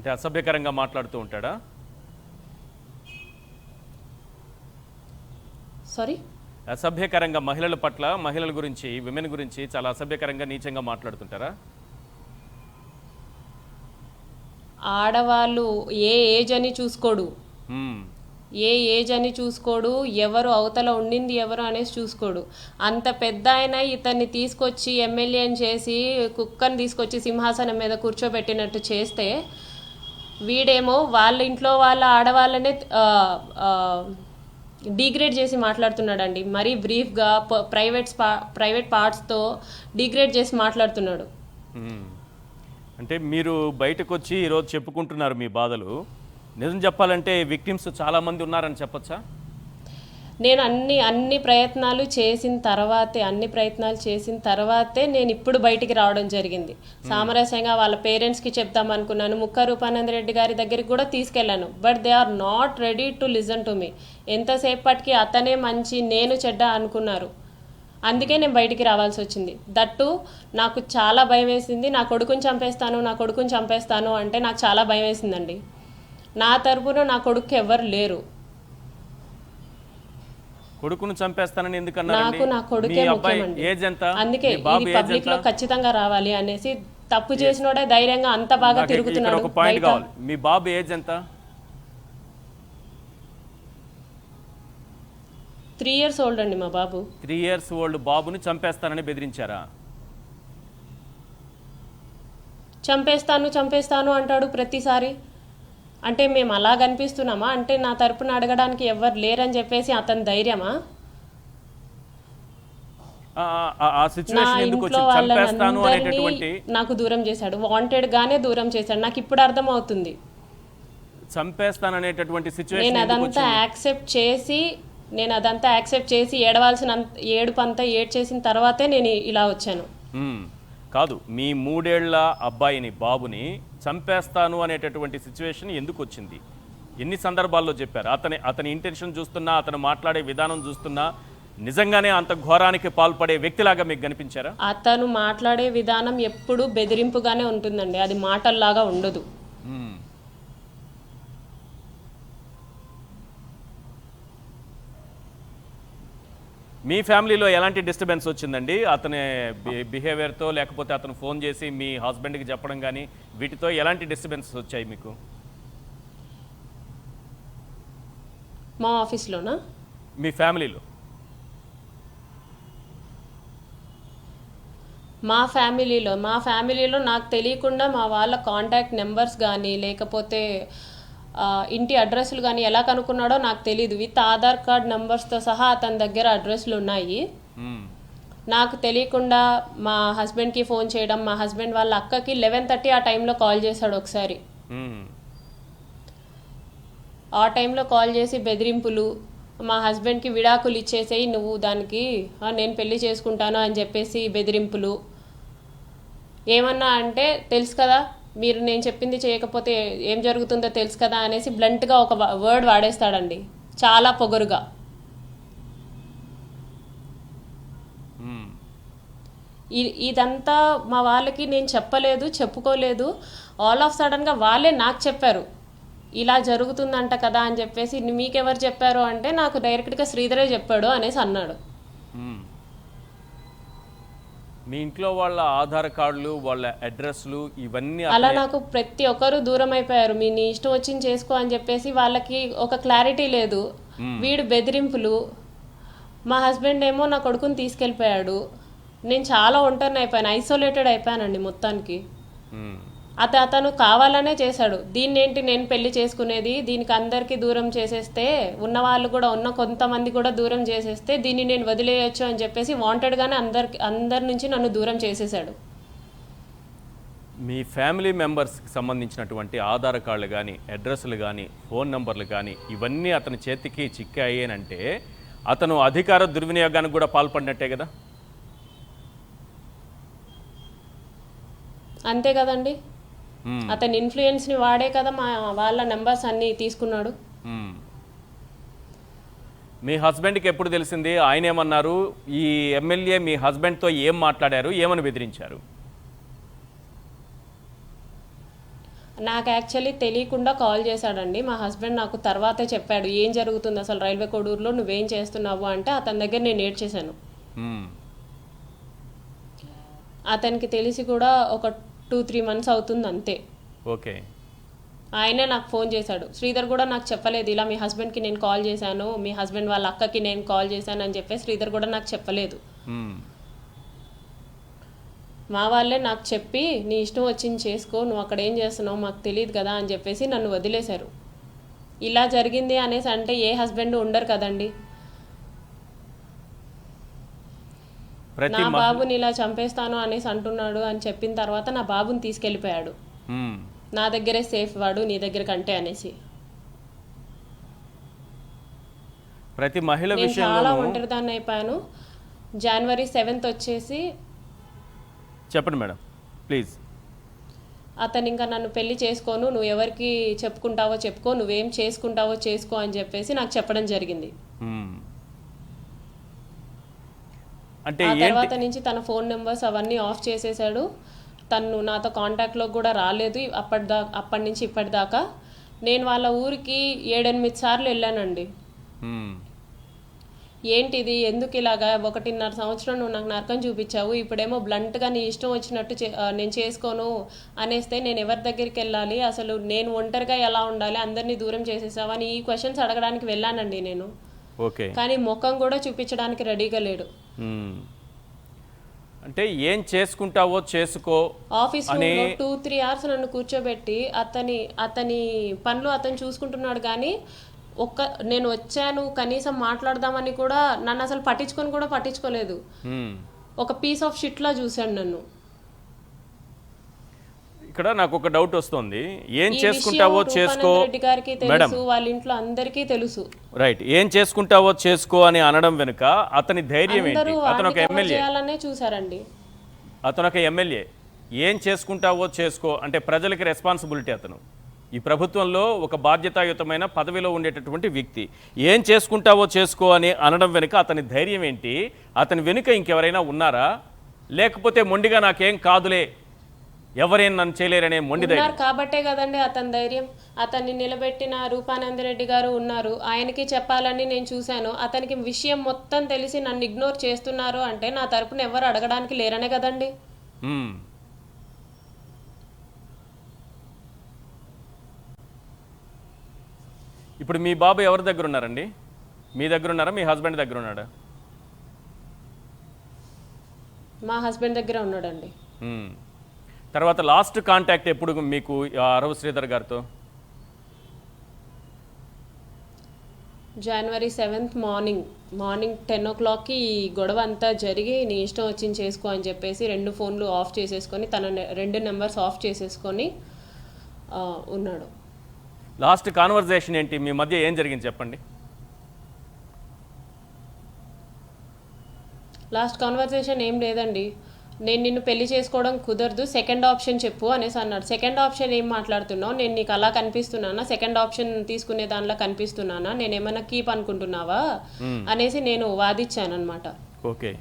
అంటే అసభ్యకరంగా మాట్లాడుతూ ఉంటాడా? సారీ, అసభ్యకరంగా మహిళల పట్ల, మహిళల గురించి, విమెన్ గురించి చాలా అసభ్యకరంగా నీచంగా మాట్లాడుతుంటారా? ఆడవాళ్ళు ఏ ఏజ్ అని చూసుకోడు, మ్మ్. ఏ ఏజ్ అని చూసుకోడు, ఎవరు అవతల ఉండింది ఎవరు అనేసి చూసుకోడు. అంత పెద్ద ఆయన ఇతన్ని తీసుకొచ్చి ఎమ్మెల్యేని చేసి కుక్కని తీసుకొచ్చి సింహాసనం మీద కూర్చోబెట్టినట్టు చేస్తే వీడేమో వాళ్ళ ఇంట్లో వాళ్ళ ఆడవాళ్ళనే డిగ్రేడ్ చేసి మాట్లాడుతున్నాడండి. మరీ బ్రీఫ్గా ప్రైవేట్ పార్ట్స్తో డిగ్రేడ్ చేసి మాట్లాడుతున్నాడు. మ్మ్. అంటే మీరు బయటకు వచ్చి ఈరోజు చెప్పుకుంటున్నారు మీ బాధలు. నిజం చెప్పాలంటే విక్టిమ్స్ చాలామంది ఉన్నారని చెప్పొచ్చా? నేను అన్ని ప్రయత్నాలు చేసిన తర్వాతే నేను ఇప్పుడు బయటికి రావడం జరిగింది. సామరస్యంగా వాళ్ళ పేరెంట్స్కి చెప్దాం అనుకున్నాను. ముక్క రూపానంద రెడ్డి గారి దగ్గరికి కూడా తీసుకెళ్లాను. But they are not ready to listen to me. ఎంతసేపటికి అతనే మంచి నేను చెడ్డ అనుకున్నారు. అందుకే నేను బయటికి రావాల్సి వచ్చింది. దట్టు నాకు చాలా భయం వేసింది. నా కొడుకుని చంపేస్తాను అంటే నాకు చాలా భయం వేసిందండి. నా తరపున నా కొడుకు ఎవరు లేరు. కొడుకును చంపేస్తానని ఎందుకన్నారండి? నాకు నా కొడుకే ముఖ్యమండి. ఏజ్ ఎంత? అందుకే మీ బాబు ఇది ఏజ్ పబ్లిక్ లో ఎంత? ఖచ్చితంగా రావాలి అనేసి తప్పు చేసినోడే ధైర్యంగా అంత బాగా నాకు ఇక్కడ తిరుగుతున్నాడు ఒక పాయింట్ బయట. కావాలి. మీ బాబు ఏజ్ ఎంత? 3 years ఓల్డ్ అండి మా బాబు. 3 years ఓల్డ్ బాబుని చంపేస్తానని బెదిరించారా? చంపేస్తాను అంటాడు ప్రతిసారి. అంటే మేము అలా కనిపిస్తున్నామా? అంటే నా తరపున అడగడానికి ఎవరు లేరని చెప్పేసి అతని ధైర్యమా? ఆ నా సిచ్యువేషన్ ఎందుకు ఇంట్లో వచ్చింది? చంపేస్తాను వాళ్ళందరినీ అనేటటువంటి నాకు దూరం చేశాడు. వాంటెడ్ గానే దూరం చేశాడు. నాకు ఇప్పుడు అర్థం అవుతుంది. చంపేస్తాను అనేటటువంటి నేను సిచ్యువేషన్ ఎందుకు అదంతా వచ్చింది? యాక్సెప్ట్ చేసి ఏడవాల్సిన ఏడుపంతా ఏడ్చేసిన తర్వాతే నేను ఇలా వచ్చాను. కాదు, మీ 3 ఏళ్ల అబ్బాయిని, బాబుని చంపేస్తాను అనేటటువంటి సిచ్యువేషన్ ఎందుకు వచ్చింది? ఎన్ని సందర్భాల్లో చెప్పారు? అతని ఇంటెన్షన్ చూస్తున్నా, అతను మాట్లాడే విధానం చూస్తున్నా నిజంగానే అంత ఘోరానికి పాల్పడే వ్యక్తిలాగా మీకు కనిపించారా? అతను మాట్లాడే విధానం ఎప్పుడు బెదిరింపుగానే ఉంటుందండి. అది మాటల్లాగా ఉండదు. మ్మ్. మీ ఫ్యామిలీలో ఎలాంటి డిస్టర్బెన్స్ వచ్చిందండి? అతని బిహేవియర్తో, లేకపోతే అతను ఫోన్ చేసి మీ హస్బెండ్కి చెప్పడం కానీ, వీటితో ఎలాంటి డిస్టర్బెన్సెస్ వచ్చాయి మీకు? మా ఆఫీస్లోనా? మీ ఫ్యామిలీలో? మా ఫ్యామిలీలో నాకు తెలియకుండా మా వాళ్ళ కాంటాక్ట్ నెంబర్స్ కానీ లేకపోతే ఇంటి అడ్రస్లు కానీ ఎలా కనుక్కున్నాడో నాకు తెలీదు. విత్ ఆధార్ కార్డ్ నెంబర్స్తో సహా అతని దగ్గర అడ్రస్లు ఉన్నాయి. మ్మ్. నాకు తెలియకుండా మా హస్బెండ్కి ఫోన్ చేయడం, మా హస్బెండ్ వాళ్ళ అక్కకి 11:30 ఆ టైంలో కాల్ చేశాడు ఒకసారి. మ్మ్. ఆ టైంలో కాల్ చేసి బెదిరింపులు, మా హస్బెండ్కి విడాకులు ఇచ్చేసేయి నువ్వు దానికి, నేను పెళ్లి చేసుకుంటాను అని చెప్పేసి బెదిరింపులు. ఏమన్నా అంటే తెలుసు కదా, మీరు నేను చెప్పింది చేయకపోతే ఏం జరుగుతుందో తెలుసు కదా అనేసి బ్లంట్గా ఒక వర్డ్ వాడేస్తాడండి, చాలా పొగరుగా. మ్మ్. ఇదంతా మా వాళ్ళకి నేను చెప్పుకోలేదు. ఆల్ ఆఫ్ సడన్గా వాళ్ళే నాకు చెప్పారు ఇలా జరుగుతుందంట కదా అని చెప్పేసి. మీకెవరు చెప్పారు అంటే నాకు డైరెక్ట్గా శ్రీధరే చెప్పాడు అనేసి అన్నాడు. మ్మ్. మీ ఇంట్లో వాళ్ళ ఆధార్ కార్డులు, వాళ్ళ అడ్రస్లు ఇవన్నీ అలా నాకు ప్రతి ఒక్కరు దూరం అయిపోయారు. నీ ఇష్టం వచ్చింది చేసుకో అని చెప్పేసి వాళ్ళకి ఒక క్లారిటీ లేదు. వీడు బెదిరింపులు. మా హస్బెండ్ ఏమో నా కొడుకుని తీసుకెళ్ళిపోయాడు. నేను చాలా ఒంటరిని అయిపోయాను, ఐసోలేటెడ్ అయిపోయానండి మొత్తానికి. మ్మ్. అతను కావాలనే చేశాడు. దీన్నేంటి నేను పెళ్లి చేసుకునేది, దీనికి అందరికీ దూరం చేసేస్తే, ఉన్నవాళ్ళు కూడా కొంతమంది కూడా దూరం చేసేస్తే దీన్ని నేను వదిలేయచ్చు అని చెప్పేసి వాంటెడ్గానే అందరి నుంచి నన్ను దూరం చేసేసాడు. మీ ఫ్యామిలీ మెంబర్స్కి సంబంధించినటువంటి ఆధార్ కార్డులు కానీ, అడ్రస్లు కానీ, ఫోన్ నంబర్లు కానీ ఇవన్నీ అతని చేతికి చిక్కాయి అంటే అతను అధికార దుర్వినియోగానికి కూడా పాల్పడినట్టే కదా? అంతే కదండి. అతని ఇన్ఫ్లుయెన్స్ని వాడే కదా మా వాళ్ళ నెంబర్స్ అన్నీ తీసుకున్నాడు. మీ హస్బెండ్కి ఎప్పుడు తెలిసింది? ఆయన ఏమన్నారు? ఈ ఎమ్మెల్యే మీ హస్బెండ్తో ఏం మాట్లాడారు, ఏమని బెదిరించారు? నాకు యాక్చువల్లీ తెలియకుండా కాల్ చేశాడండి మా హస్బెండ్. నాకు తర్వాతే చెప్పాడు ఏం జరుగుతుంది అసలు రైల్వే కోడూరులో, నువ్వేం చేస్తున్నావు అంటే అతని దగ్గర నేను ఏడ్చేశాను. మ్మ్. అతనికి తెలిసి కూడా ఒక 2-3 months అవుతుంది అంతే. ఓకే. ఆయనే నాకు ఫోన్ చేశాడు. శ్రీధర్ కూడా నాకు చెప్పలేదు, ఇలా మీ హస్బెండ్కి నేను కాల్ చేశాను, మీ హస్బెండ్ వాళ్ళ అక్కకి నేను కాల్ చేశాను అని చెప్పి శ్రీధర్ కూడా నాకు చెప్పలేదు. మ్మ్. మా వాళ్ళే నాకు చెప్పి నీ ఇష్టం వచ్చింది చేసుకో, నువ్వు అక్కడ ఏం చేస్తున్నావు మాకు తెలియదు కదా అని చెప్పేసి నన్ను వదిలేశారు. ఇలా జరిగింది అనేసి అంటే ఏ హస్బెండ్ ఉండరు కదండి. ప్రతి నా బాబుని ఇలా చంపేస్తాను అనేసి అంటున్నాడు అని చెప్పిన తర్వాత నా బాబుని తీసుకెళ్ళిపోయాడు. మ్మ్. నా దగ్గరే సేఫ్ వాడు నీ దగ్గర కంటే అనేసి. ప్రతి మహిళ నేను చాలా విషయంలో ఒంటరిదాన్ని అయిపోయాను. January 7th వచ్చేసి చెప్పండి మేడం ప్లీజ్. అతను ఇంకా నన్ను పెళ్లి చేసుకోను, నువ్వు ఎవరికి చెప్పుకుంటావో చెప్పుకో, నువ్వేం చేసుకుంటావో చేసుకో అని చెప్పేసి నాకు చెప్పడం జరిగింది. మ్మ్. అంటే ఆ ఏంటి? తర్వాత నుంచి తన ఫోన్ నెంబర్స్ అవన్నీ ఆఫ్ చేసేసాడు. తను నాతో కాంటాక్ట్లో కూడా రాలేదు అప్పటి నుంచి ఇప్పటిదాకా. నేను వాళ్ళ ఊరికి 7-8 సార్లు వెళ్ళానండి. మ్మ్. ఏంటిది, ఎందుకు ఇలాగా 1.5 సంవత్సరం నువ్వు నాకు నరకం చూపించావు, ఇప్పుడేమో బ్లంట్గా నీ ఇష్టం వచ్చినట్టు నేను చేసుకోను అనేస్తే నేను ఎవరి దగ్గరికి వెళ్ళాలి, అసలు నేను ఒంటరిగా ఎలా ఉండాలి, అందరినీ దూరం చేసేసావా అని ఈ క్వశ్చన్స్ అడగడానికి వెళ్ళానండి నేను. ఓకే. కానీ ముఖం కూడా చూపించడానికి రెడీగా లేడు. మ్మ్. అంటే ఏం చేసుకుంటావో చేసుకో ఆఫీస్ రూమ్లో 2-3 hours నన్ను కూర్చోబెట్టి అతని పనులు అతను చూసుకుంటున్నాడు. కానీ నేను వచ్చాను కనీసం మాట్లాడదామని కూడా నన్ను అసలు పట్టించుకోలేదు. మ్మ్. ఒక పీస్ ఆఫ్ షిట్ లా చూశాడు నన్ను. ఇక్కడ నాకు ఒక డౌట్ వస్తుంది. ఏం ఈ చేసుకుంటావో విషయం చేసుకో రూపానంద రెడ్డి గారికి మేడం. తెలుసు, వాళ్ళ ఇంట్లో అందరికీ తెలుసు. రైట్. ఏం చేసుకుంటావో చేసుకో అని అనడం వెనుక అతని ధైర్యం ఏంటి? అందరూ అతను ఒక వాడిని cover ఎమ్మెల్యే. చేయాలనే చూశారండి. అతను ఒక ఎమ్మెల్యే. ఏం చేసుకుంటావో చేసుకో అంటే ప్రజలకి రెస్పాన్సిబిలిటీ. అతను ఈ ప్రభుత్వంలో ఒక బాధ్యతాయుతమైన పదవిలో ఉండేటటువంటి వ్యక్తి. ఏం చేసుకుంటావో చేసుకో అని అనడం వెనుక అతని ధైర్యం ఏంటి? అతని వెనుక ఇంకెవరైనా ఉన్నారా, లేకపోతే మొండిగా నాకేం కాదులే ఎవరేం నన్ను చేయలేరనే మొండి ధైర్యం? ఉన్నారు కాబట్టే కదండి అతని ధైర్యం. అతన్ని నిలబెట్టిన రూపానందరెడ్డి గారు ఉన్నారు. ఆయనకి చెప్పాలని నేను చూశాను. అతనికి విషయం మొత్తం తెలిసి నన్ను ఇగ్నోర్ చేస్తున్నారు అంటే నా తరపున ఎవరు అడగడానికి లేరనే కదండి. మ్మ్. ఇప్పుడు మీ బాబు ఎవరి దగ్గర ఉన్నారండి? మీ దగ్గర ఉన్నారా, మీ హస్బెండ్ దగ్గర ఉన్నాడా? మా హస్బెండ్ దగ్గర ఉన్నాడండి. మ్మ్. తర్వాత లాస్ట్ కాంటాక్ట్ ఎప్పుడు మీకు అరవ శ్రీధర్ గారితో? January 7th మార్నింగ్ 10 o'clockకి ఈ గొడవ అంతా జరిగి నీ ఇష్టం వచ్చింది చేసుకో అని చెప్పేసి 2 ఫోన్లు ఆఫ్ చేసేసుకొని తన 2 నెంబర్స్ ఆఫ్ చేసేసుకొని ఉన్నాడు. లాస్ట్ కాన్వర్జేషన్ ఏంటి మీ మధ్య? ఏం జరిగింది చెప్పండి. లాస్ట్ కాన్వర్సేషన్ ఏం లేదండి. నేను నిన్ను పెళ్లి చేసుకోవడం కుదరదు, సెకండ్ ఆప్షన్ చెప్పు అనేసి అన్నాడు. సెకండ్ ఆప్షన్ ఏం మాట్లాడుతున్నావు, నేను నీకు అలా కనిపిస్తున్నానా, సెకండ్ ఆప్షన్ తీసుకునే దానిలో కనిపిస్తున్నానా, నేను ఏమైనా కీప్ అనుకుంటున్నావా అనేసి నేను వాదిచ్చాను అనమాట. ఓకే.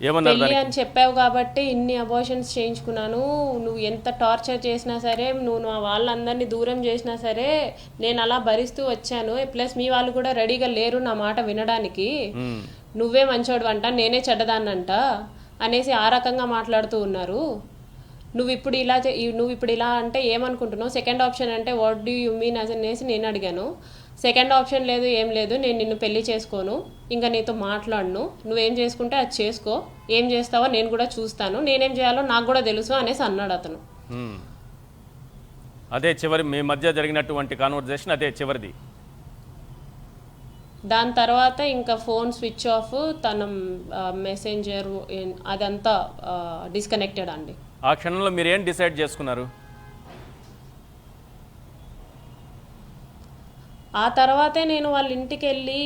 ఏమన్నారు పెళ్ళి దానికి? అని చెప్పావు కాబట్టి ఇన్ని అబార్షన్స్ చేయించుకున్నాను, నువ్వు ఎంత టార్చర్ చేసినా సరే, నువ్వు నా వాళ్ళందరినీ దూరం చేసినా సరే నేను అలా భరిస్తూ వచ్చాను. ప్లస్ మీ వాళ్ళు కూడా రెడీగా లేరు నా మాట వినడానికి. మ్మ్. నువ్వే మంచోడు అంట, నేనే చెడ్డదాన్నంట అనేసి ఆ రకంగా మాట్లాడుతూ ఉన్నారు. నువ్వు ఇప్పుడు ఇలా అంటే ఏమనుకుంటున్నావు, సెకండ్ ఆప్షన్ అంటే వాట్ డూ యూ మీన్ అనేసి నేను అడిగాను. సెకండ్ ఆప్షన్ లేదు, ఏం లేదు, నేను నిన్ను పెళ్లి చేసుకోను, ఇంకా నీతో మాట్లాడను, నువ్వేం చేసుకుంటే అది చేసుకో, ఏం చేస్తావో నేను కూడా చూస్తాను, నేనేం చేయాలో నాకు కూడా తెలుసు అనేసి అన్నాడు అతను. మ్మ్. అదే చివరి మీ మధ్య జరిగినటువంటి కాన్వర్జేషన్, అదే చివరిది. దాని తర్వాత ఇంకా ఫోన్ స్విచ్ ఆఫ్, తన మెసెంజర్ అదంతా డిస్కనెక్టెడ్ అండి. ఆ క్షణంలో మీరు ఏం డిసైడ్ చేసుకున్నారు? ఆ తర్వాతే నేను వాళ్ళ ఇంటికి వెళ్ళి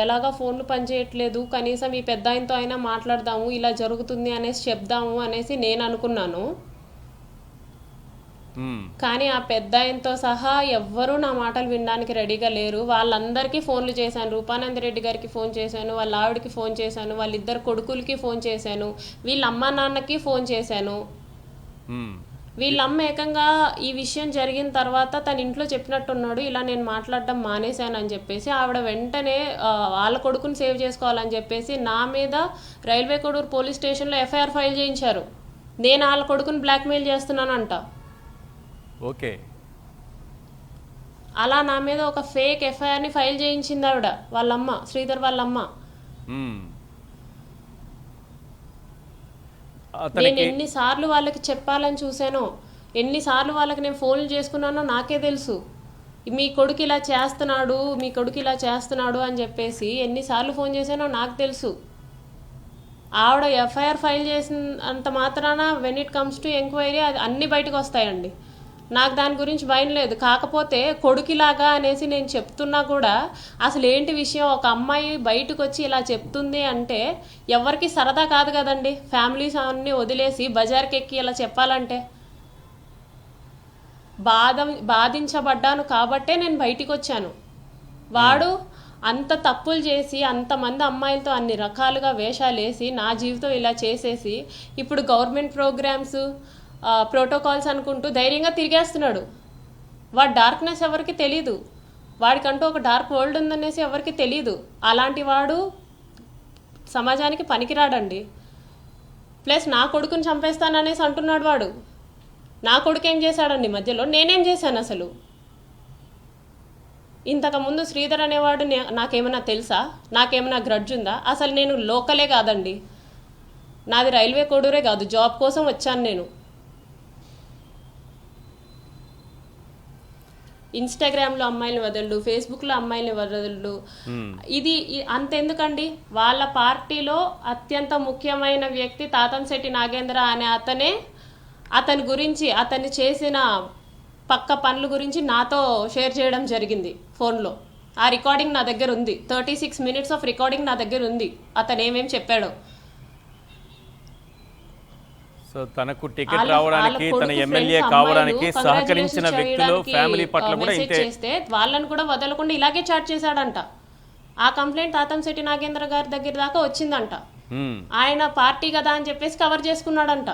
ఎలాగా ఫోన్లు పనిచేయట్లేదు, కనీసం ఈ పెద్ద ఆయనతో అయినా మాట్లాడదాము, ఇలా జరుగుతుంది అనేసి చెప్దాము అనేసి నేను అనుకున్నాను. కానీ ఆ పెద్ద ఆయనతో సహా ఎవ్వరూ నా మాటలు వినడానికి రెడీగా లేరు. వాళ్ళందరికీ ఫోన్లు చేశాను, రూపానంద రెడ్డి గారికి ఫోన్ చేశాను, వాళ్ళ ఆవిడకి ఫోన్ చేశాను, వాళ్ళిద్దరు కొడుకులకి ఫోన్ చేశాను, వీళ్ళ అమ్మా నాన్నకి ఫోన్ చేశాను. వీళ్ళమ్మ ఏకంగా ఈ విషయం జరిగిన తర్వాత తన ఇంట్లో చెప్పినట్టున్నాడు, ఇలా నేను మాట్లాడడం మానేశాను అని చెప్పేసి ఆవిడ వెంటనే వాళ్ళ కొడుకుని సేవ్ చేసుకోవాలని చెప్పేసి నా మీద రైల్వే కోడూరు పోలీస్ స్టేషన్లో ఎఫ్ఐఆర్ ఫైల్ చేయించారు. నేను వాళ్ళ కొడుకుని బ్లాక్మెయిల్ చేస్తున్నానంట. ఓకే. అలా నా మీద ఒక ఫేక్ ఎఫ్ఐఆర్ని ఫైల్ చేయించింది ఆవిడ, వాళ్ళమ్మ, శ్రీధర్ వాళ్ళమ్మ. నేను ఎన్నిసార్లు వాళ్ళకి చెప్పాలని చూసానో, ఎన్నిసార్లు వాళ్ళకి నేను ఫోన్లు చేసుకున్నానో నాకే తెలుసు. మీ కొడుకు ఇలా చేస్తున్నాడు, మీ కొడుకు ఇలా చేస్తున్నాడు అని చెప్పేసి ఎన్నిసార్లు ఫోన్ చేశానో నాకు తెలుసు. ఆవిడ ఎఫ్ఐఆర్ ఫైల్ చేసిన అంత మాత్రాన when it comes to enquiry అది అన్నీ బయటకు వస్తాయండి. నాకు దాని గురించి భయం లేదు. కాకపోతే కొడుకులాగా అనేసి నేను చెప్తున్నా కూడా అసలు ఏంటి విషయం, ఒక అమ్మాయి బయటకు వచ్చి ఇలా చెప్తుంది అంటే ఎవరికి సరదా కాదు కదండి. ఫ్యామిలీస్ అన్నీ వదిలేసి బజార్కి ఎక్కి ఇలా చెప్పాలంటే బాధించబడ్డాను కాబట్టే నేను బయటికి వచ్చాను. వాడు అంత తప్పులు చేసి అంతమంది అమ్మాయిలతో అన్ని రకాలుగా వేషాలు వేసి నా జీవితం ఇలా చేసేసి ఇప్పుడు గవర్నమెంట్ ప్రోగ్రామ్స్ ప్రోటోకాల్స్ అనుకుంటూ ధైర్యంగా తిరిగేస్తున్నాడు. వాడి డార్క్నెస్ ఎవరికి తెలీదు, వాడికంటూ ఒక డార్క్ వరల్డ్ ఉందనేసి ఎవరికి తెలీదు. అలాంటి వాడు సమాజానికి పనికిరాడండి. ప్లస్ నా కొడుకుని చంపేస్తాననేసి అంటున్నాడు వాడు. నా కొడుకు ఏం చేశాడండి మధ్యలో? నేనేం చేశాను అసలు? ఇంతకుముందు శ్రీధర్ అనేవాడు నాకేమైనా తెలుసా? నాకేమైనా గ్రడ్జ్ ఉందా? అసలు నేను లోకలే కాదండి, నాది రైల్వే కోడూరే కాదు, జాబ్ కోసం వచ్చాను నేను. ఇన్స్టాగ్రామ్లో అమ్మాయిని వదలడు, ఫేస్బుక్లో అమ్మాయిని వదలడు. ఇది అంతెందుకండి, వాళ్ళ పార్టీలో అత్యంత ముఖ్యమైన వ్యక్తి తాతంశెట్టి నాగేంద్ర అనే అతని గురించి, అతన్ని చేసిన పక్క పనుల గురించి నాతో షేర్ చేయడం జరిగింది ఫోన్లో. ఆ రికార్డింగ్ నా దగ్గర ఉంది. 36 minutes ఆఫ్ రికార్డింగ్ నా దగ్గర ఉంది, అతను ఏమేమి చెప్పాడో. సో తనకు టికెట్ రావడానికి, తన ఎమ్మెల్యే కావడానికి సహకరించిన వ్యక్తులు ఫ్యామిలీ పట్ల కూడా ఇంతే చేస్తే వాళ్ళని కూడా వదలకుండా ఇలాగే చాట్ చేశాడంట. ఆ కంప్లైంట్ తాతంశెట్టి నాగేంద్ర గారి దగ్గర దాకా వచ్చిందంట. ఆయన పార్టీ కదా అని చెప్పేసి కవర్ చేసుకున్నాడంట.